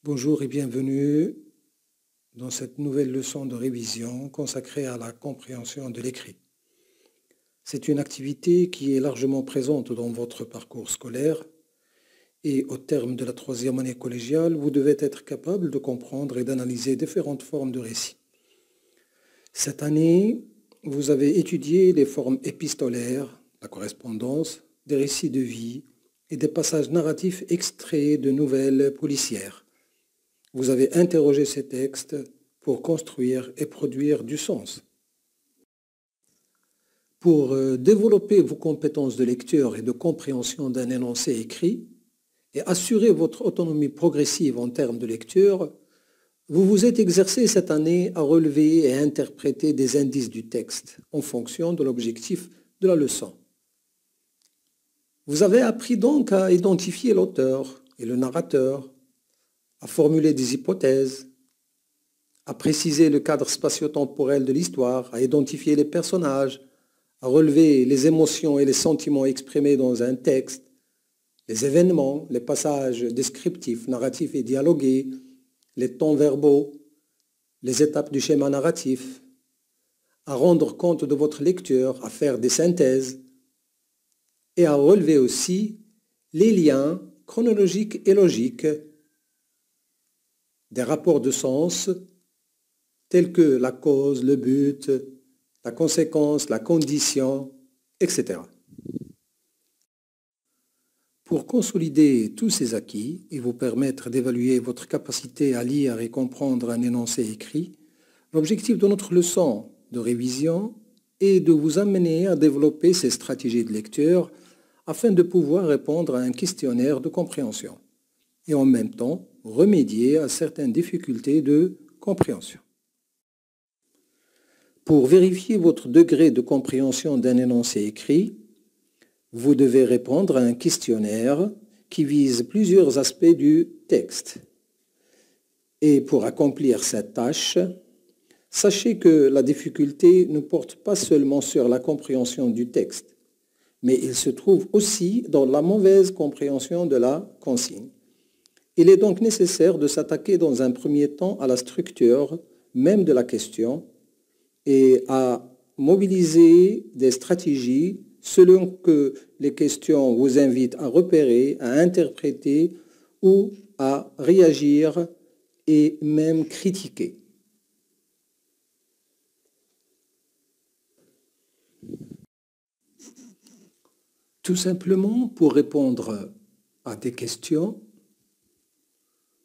Bonjour et bienvenue dans cette nouvelle leçon de révision consacrée à la compréhension de l'écrit. C'est une activité qui est largement présente dans votre parcours scolaire et au terme de la troisième année collégiale, vous devez être capable de comprendre et d'analyser différentes formes de récits. Cette année, vous avez étudié les formes épistolaires, la correspondance, des récits de vie et des passages narratifs extraits de nouvelles policières. Vous avez interrogé ces textes pour construire et produire du sens. Pour développer vos compétences de lecture et de compréhension d'un énoncé écrit et assurer votre autonomie progressive en termes de lecture, vous vous êtes exercé cette année à relever et à interpréter des indices du texte en fonction de l'objectif de la leçon. Vous avez appris donc à identifier l'auteur et le narrateur, à formuler des hypothèses, à préciser le cadre spatio-temporel de l'histoire, à identifier les personnages, à relever les émotions et les sentiments exprimés dans un texte, les événements, les passages descriptifs, narratifs et dialogués, les temps verbaux, les étapes du schéma narratif, à rendre compte de votre lecture, à faire des synthèses et à relever aussi les liens chronologiques et logiques des rapports de sens tels que la cause, le but, la conséquence, la condition, etc. Pour consolider tous ces acquis et vous permettre d'évaluer votre capacité à lire et comprendre un énoncé écrit, l'objectif de notre leçon de révision est de vous amener à développer ces stratégies de lecture afin de pouvoir répondre à un questionnaire de compréhension et en même temps remédier à certaines difficultés de compréhension. Pour vérifier votre degré de compréhension d'un énoncé écrit, vous devez répondre à un questionnaire qui vise plusieurs aspects du texte. Et pour accomplir cette tâche, sachez que la difficulté ne porte pas seulement sur la compréhension du texte, mais il se trouve aussi dans la mauvaise compréhension de la consigne. Il est donc nécessaire de s'attaquer dans un premier temps à la structure même de la question et à mobiliser des stratégies selon que les questions vous invitent à repérer, à interpréter ou à réagir et même critiquer. Tout simplement, pour répondre à des questions,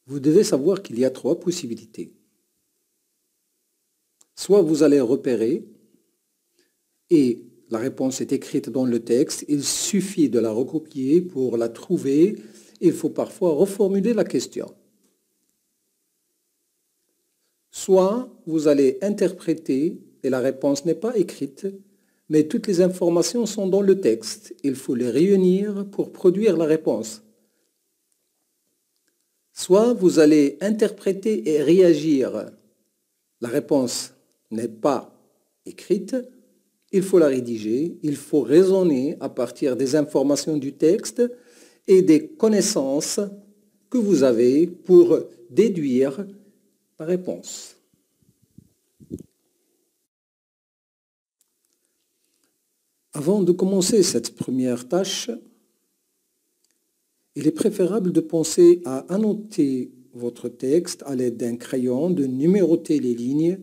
vous devez savoir qu'il y a trois possibilités. Soit vous allez repérer et la réponse est écrite dans le texte, il suffit de la recopier pour la trouver, il faut parfois reformuler la question. Soit vous allez interpréter et la réponse n'est pas écrite, mais toutes les informations sont dans le texte, il faut les réunir pour produire la réponse. Soit vous allez interpréter et réagir. La réponse n'est pas écrite, il faut la rédiger, il faut raisonner à partir des informations du texte et des connaissances que vous avez pour déduire la réponse. Avant de commencer cette première tâche, il est préférable de penser à annoter votre texte à l'aide d'un crayon, de numéroter les lignes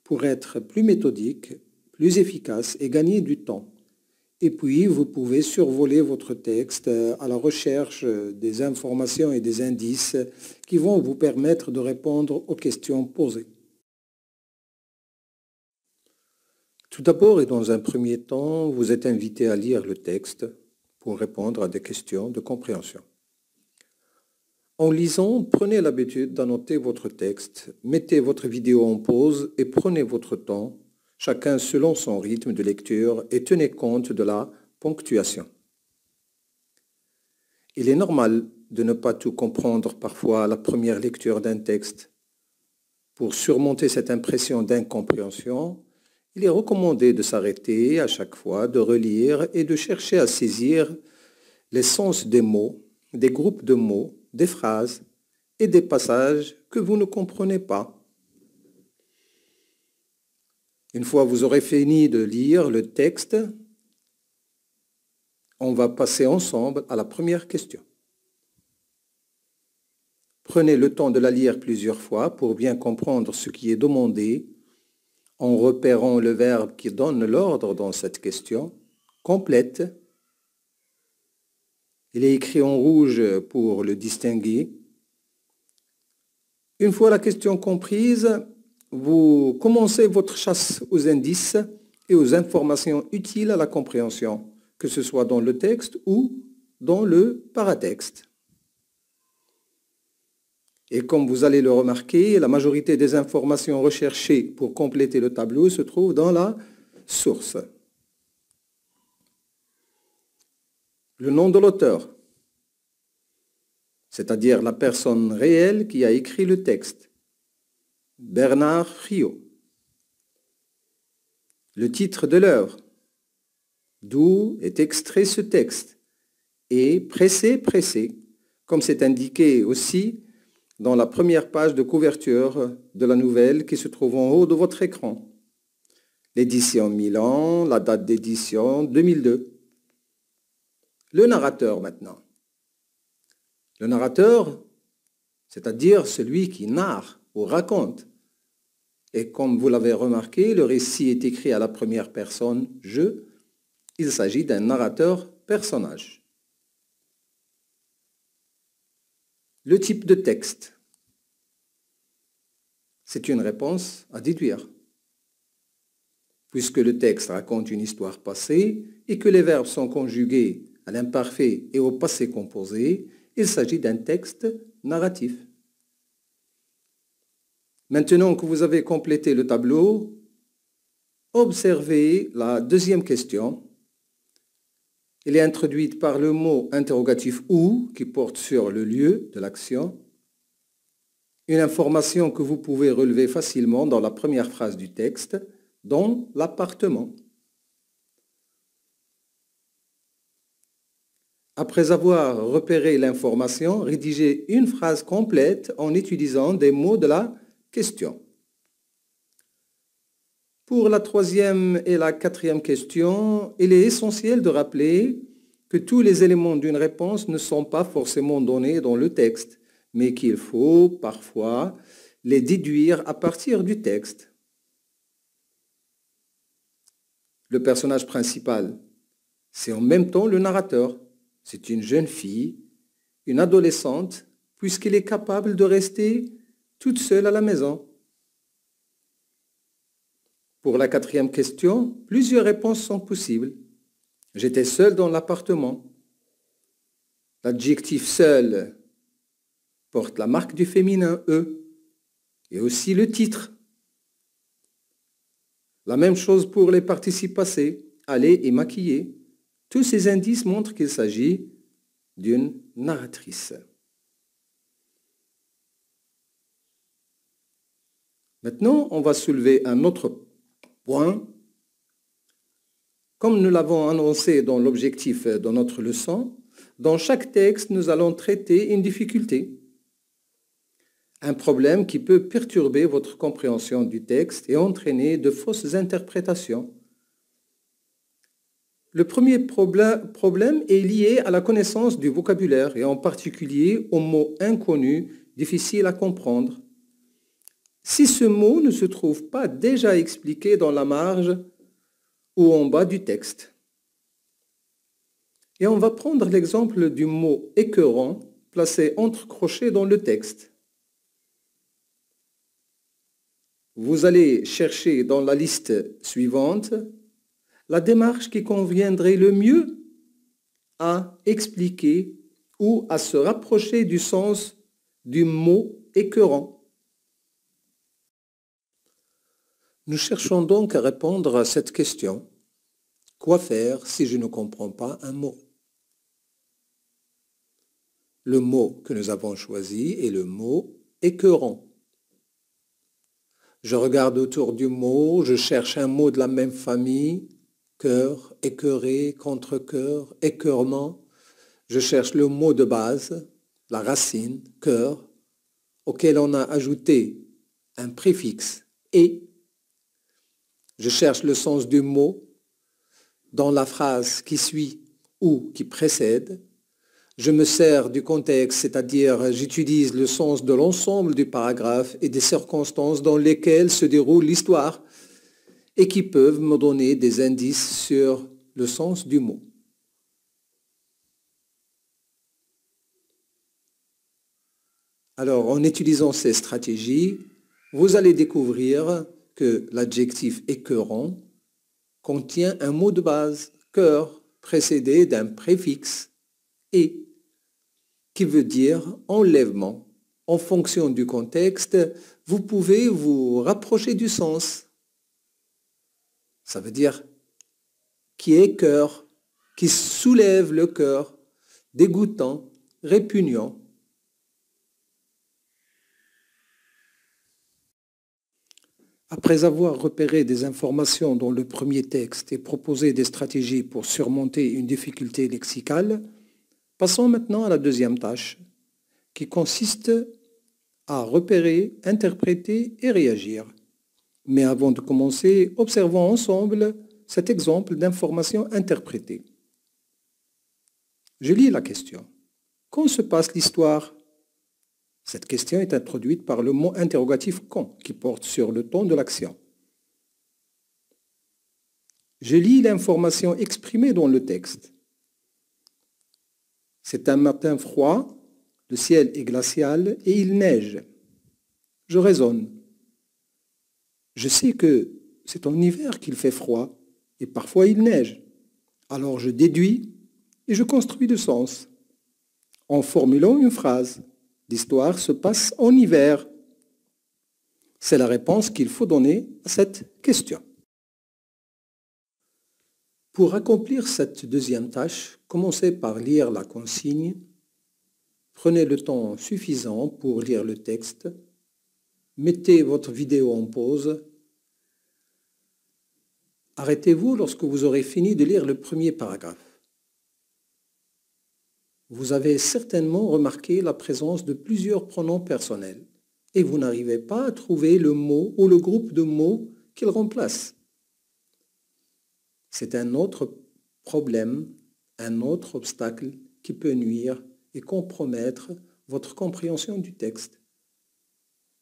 pour être plus méthodique, plus efficace et gagner du temps. Et puis, vous pouvez survoler votre texte à la recherche des informations et des indices qui vont vous permettre de répondre aux questions posées. Tout d'abord et dans un premier temps, vous êtes invité à lire le texte pour répondre à des questions de compréhension. En lisant, prenez l'habitude d'annoter votre texte, mettez votre vidéo en pause et prenez votre temps, chacun selon son rythme de lecture et tenez compte de la ponctuation. Il est normal de ne pas tout comprendre parfois à la première lecture d'un texte. Pour surmonter cette impression d'incompréhension, il est recommandé de s'arrêter à chaque fois, de relire et de chercher à saisir les sens des mots, des groupes de mots, des phrases et des passages que vous ne comprenez pas. Une fois vous aurez fini de lire le texte, on va passer ensemble à la première question. Prenez le temps de la lire plusieurs fois pour bien comprendre ce qui est demandé en repérant le verbe qui donne l'ordre dans cette question. Complète. Il est écrit en rouge pour le distinguer. Une fois la question comprise, vous commencez votre chasse aux indices et aux informations utiles à la compréhension, que ce soit dans le texte ou dans le paratexte. Et comme vous allez le remarquer, la majorité des informations recherchées pour compléter le tableau se trouvent dans la source. Le nom de l'auteur, c'est-à-dire la personne réelle qui a écrit le texte. Bernard Friot. Le titre de l'œuvre, d'où est extrait ce texte, et pressé, comme c'est indiqué aussi dans la première page de couverture de la nouvelle qui se trouve en haut de votre écran. L'édition Milan, la date d'édition 2002. Le narrateur maintenant. Le narrateur, c'est-à-dire celui qui narre ou raconte. Et comme vous l'avez remarqué, le récit est écrit à la première personne « je ». Il s'agit d'un narrateur personnage. Le type de texte, c'est une réponse à déduire. Puisque le texte raconte une histoire passée et que les verbes sont conjugués à l'imparfait et au passé composé, il s'agit d'un texte narratif. Maintenant que vous avez complété le tableau, observez la deuxième question. Elle est introduite par le mot interrogatif « où » qui porte sur le lieu de l'action. Une information que vous pouvez relever facilement dans la première phrase du texte, dans l'appartement. Après avoir repéré l'information, rédigez une phrase complète en utilisant des mots de la question. Pour la troisième et la quatrième question, il est essentiel de rappeler que tous les éléments d'une réponse ne sont pas forcément donnés dans le texte, mais qu'il faut parfois les déduire à partir du texte. Le personnage principal, c'est en même temps le narrateur. C'est une jeune fille, une adolescente, puisqu'elle est capable de rester toute seule à la maison. Pour la quatrième question, plusieurs réponses sont possibles. J'étais seul dans l'appartement. L'adjectif seul porte la marque du féminin E et aussi le titre. La même chose pour les participes passés, aller et maquiller. Tous ces indices montrent qu'il s'agit d'une narratrice. Maintenant, on va soulever un autre point. Comme nous l'avons annoncé dans l'objectif de notre leçon, dans chaque texte, nous allons traiter une difficulté, un problème qui peut perturber votre compréhension du texte et entraîner de fausses interprétations. Le premier problème est lié à la connaissance du vocabulaire et en particulier aux mots inconnus, difficiles à comprendre. Si ce mot ne se trouve pas déjà expliqué dans la marge ou en bas du texte. Et on va prendre l'exemple du mot écœurant placé entre crochets dans le texte. Vous allez chercher dans la liste suivante la démarche qui conviendrait le mieux à expliquer ou à se rapprocher du sens du mot écœurant. Nous cherchons donc à répondre à cette question. Quoi faire si je ne comprends pas un mot? Le mot que nous avons choisi est le mot écœurant. Je regarde autour du mot, je cherche un mot de la même famille, cœur, écœuré, contre-cœur, écœurement. Je cherche le mot de base, la racine, cœur. auquel on a ajouté un préfixe « et ». Je cherche le sens du mot dans la phrase qui suit ou qui précède. Je me sers du contexte, c'est-à-dire j'utilise le sens de l'ensemble du paragraphe et des circonstances dans lesquelles se déroule l'histoire et qui peuvent me donner des indices sur le sens du mot. Alors, en utilisant ces stratégies, vous allez découvrir que l'adjectif écœurant contient un mot de base, cœur, précédé d'un préfixe et, qui veut dire enlèvement. En fonction du contexte, vous pouvez vous rapprocher du sens. Ça veut dire qui écœure, qui soulève le cœur, dégoûtant, répugnant. Après avoir repéré des informations dans le premier texte et proposé des stratégies pour surmonter une difficulté lexicale, passons maintenant à la deuxième tâche, qui consiste à repérer, interpréter et réagir. Mais avant de commencer, observons ensemble cet exemple d'information interprétée. Je lis la question. Quand se passe l'histoire ? Cette question est introduite par le mot interrogatif « quand » qui porte sur le ton de l'action. Je lis l'information exprimée dans le texte. C'est un matin froid, le ciel est glacial et il neige. Je raisonne. Je sais que c'est en hiver qu'il fait froid et parfois il neige. Alors je déduis et je construis du sens en formulant une phrase. L'histoire se passe en hiver. C'est la réponse qu'il faut donner à cette question. Pour accomplir cette deuxième tâche, commencez par lire la consigne. Prenez le temps suffisant pour lire le texte. Mettez votre vidéo en pause. Arrêtez-vous lorsque vous aurez fini de lire le premier paragraphe. Vous avez certainement remarqué la présence de plusieurs pronoms personnels et vous n'arrivez pas à trouver le mot ou le groupe de mots qu'ils remplacent. C'est un autre problème, un autre obstacle qui peut nuire et compromettre votre compréhension du texte.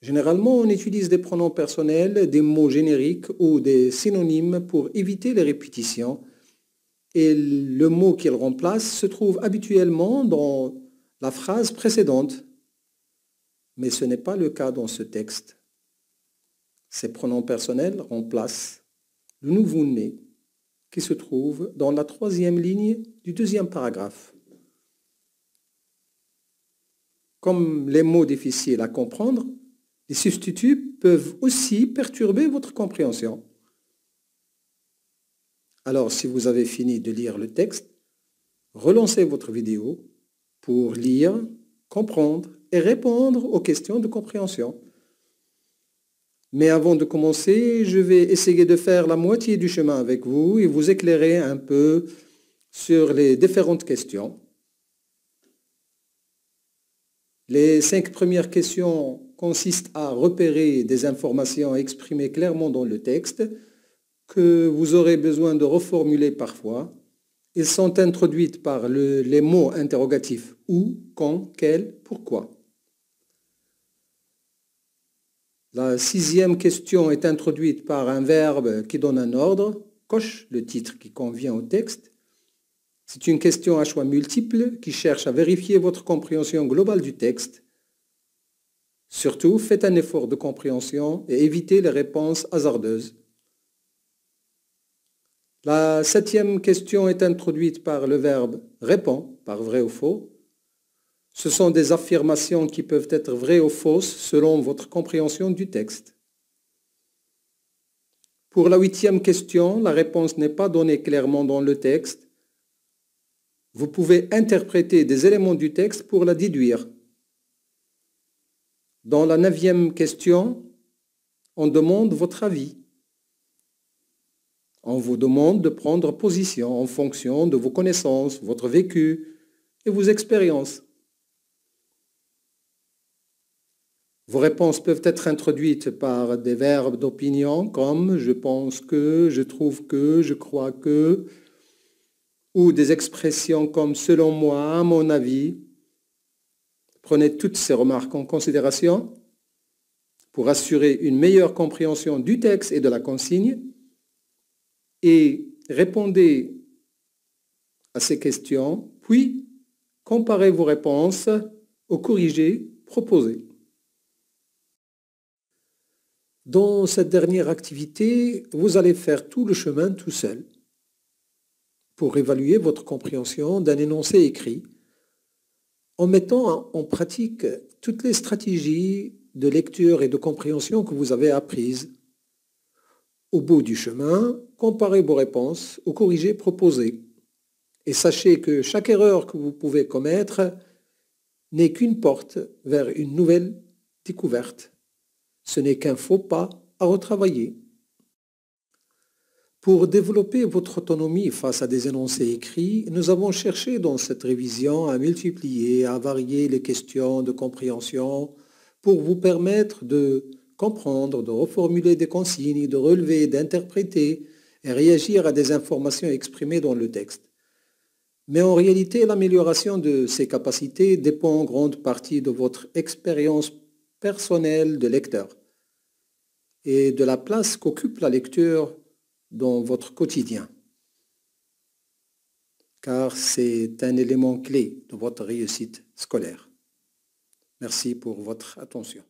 Généralement, on utilise des pronoms personnels, des mots génériques ou des synonymes pour éviter les répétitions. Et le mot qu'il remplace se trouve habituellement dans la phrase précédente. Mais ce n'est pas le cas dans ce texte. Ces pronoms personnels remplacent le nouveau-né qui se trouve dans la troisième ligne du deuxième paragraphe. Comme les mots difficiles à comprendre, les substituts peuvent aussi perturber votre compréhension. Alors, si vous avez fini de lire le texte, relancez votre vidéo pour lire, comprendre et répondre aux questions de compréhension. Mais avant de commencer, je vais essayer de faire la moitié du chemin avec vous et vous éclairer un peu sur les différentes questions. Les 5 premières questions consistent à repérer des informations exprimées clairement dans le texte que vous aurez besoin de reformuler parfois. Elles sont introduites par les mots interrogatifs « où »,« quand »,« quel »,« pourquoi ». La 6e question est introduite par un verbe qui donne un ordre, coche le titre qui convient au texte. C'est une question à choix multiples qui cherche à vérifier votre compréhension globale du texte. Surtout, faites un effort de compréhension et évitez les réponses hasardeuses. La 7e question est introduite par le verbe « répond » par vrai ou faux. Ce sont des affirmations qui peuvent être vraies ou fausses selon votre compréhension du texte. Pour la 8e question, la réponse n'est pas donnée clairement dans le texte. Vous pouvez interpréter des éléments du texte pour la déduire. Dans la 9e question, on demande votre avis. On vous demande de prendre position en fonction de vos connaissances, votre vécu et vos expériences. Vos réponses peuvent être introduites par des verbes d'opinion comme « je pense que »,« je trouve que »,« je crois que », ou des expressions comme « selon moi »,« à mon avis ». Prenez toutes ces remarques en considération pour assurer une meilleure compréhension du texte et de la consigne et répondez à ces questions, puis comparez vos réponses aux corrigés proposés. Dans cette dernière activité, vous allez faire tout le chemin tout seul pour évaluer votre compréhension d'un énoncé écrit en mettant en pratique toutes les stratégies de lecture et de compréhension que vous avez apprises. Au bout du chemin, comparez vos réponses aux corrigés proposés et sachez que chaque erreur que vous pouvez commettre n'est qu'une porte vers une nouvelle découverte. Ce n'est qu'un faux pas à retravailler. Pour développer votre autonomie face à des énoncés écrits, nous avons cherché dans cette révision à multiplier, à varier les questions de compréhension pour vous permettre de comprendre, de reformuler des consignes, de relever, d'interpréter et réagir à des informations exprimées dans le texte. Mais en réalité, l'amélioration de ces capacités dépend en grande partie de votre expérience personnelle de lecteur et de la place qu'occupe la lecture dans votre quotidien, car c'est un élément clé de votre réussite scolaire. Merci pour votre attention.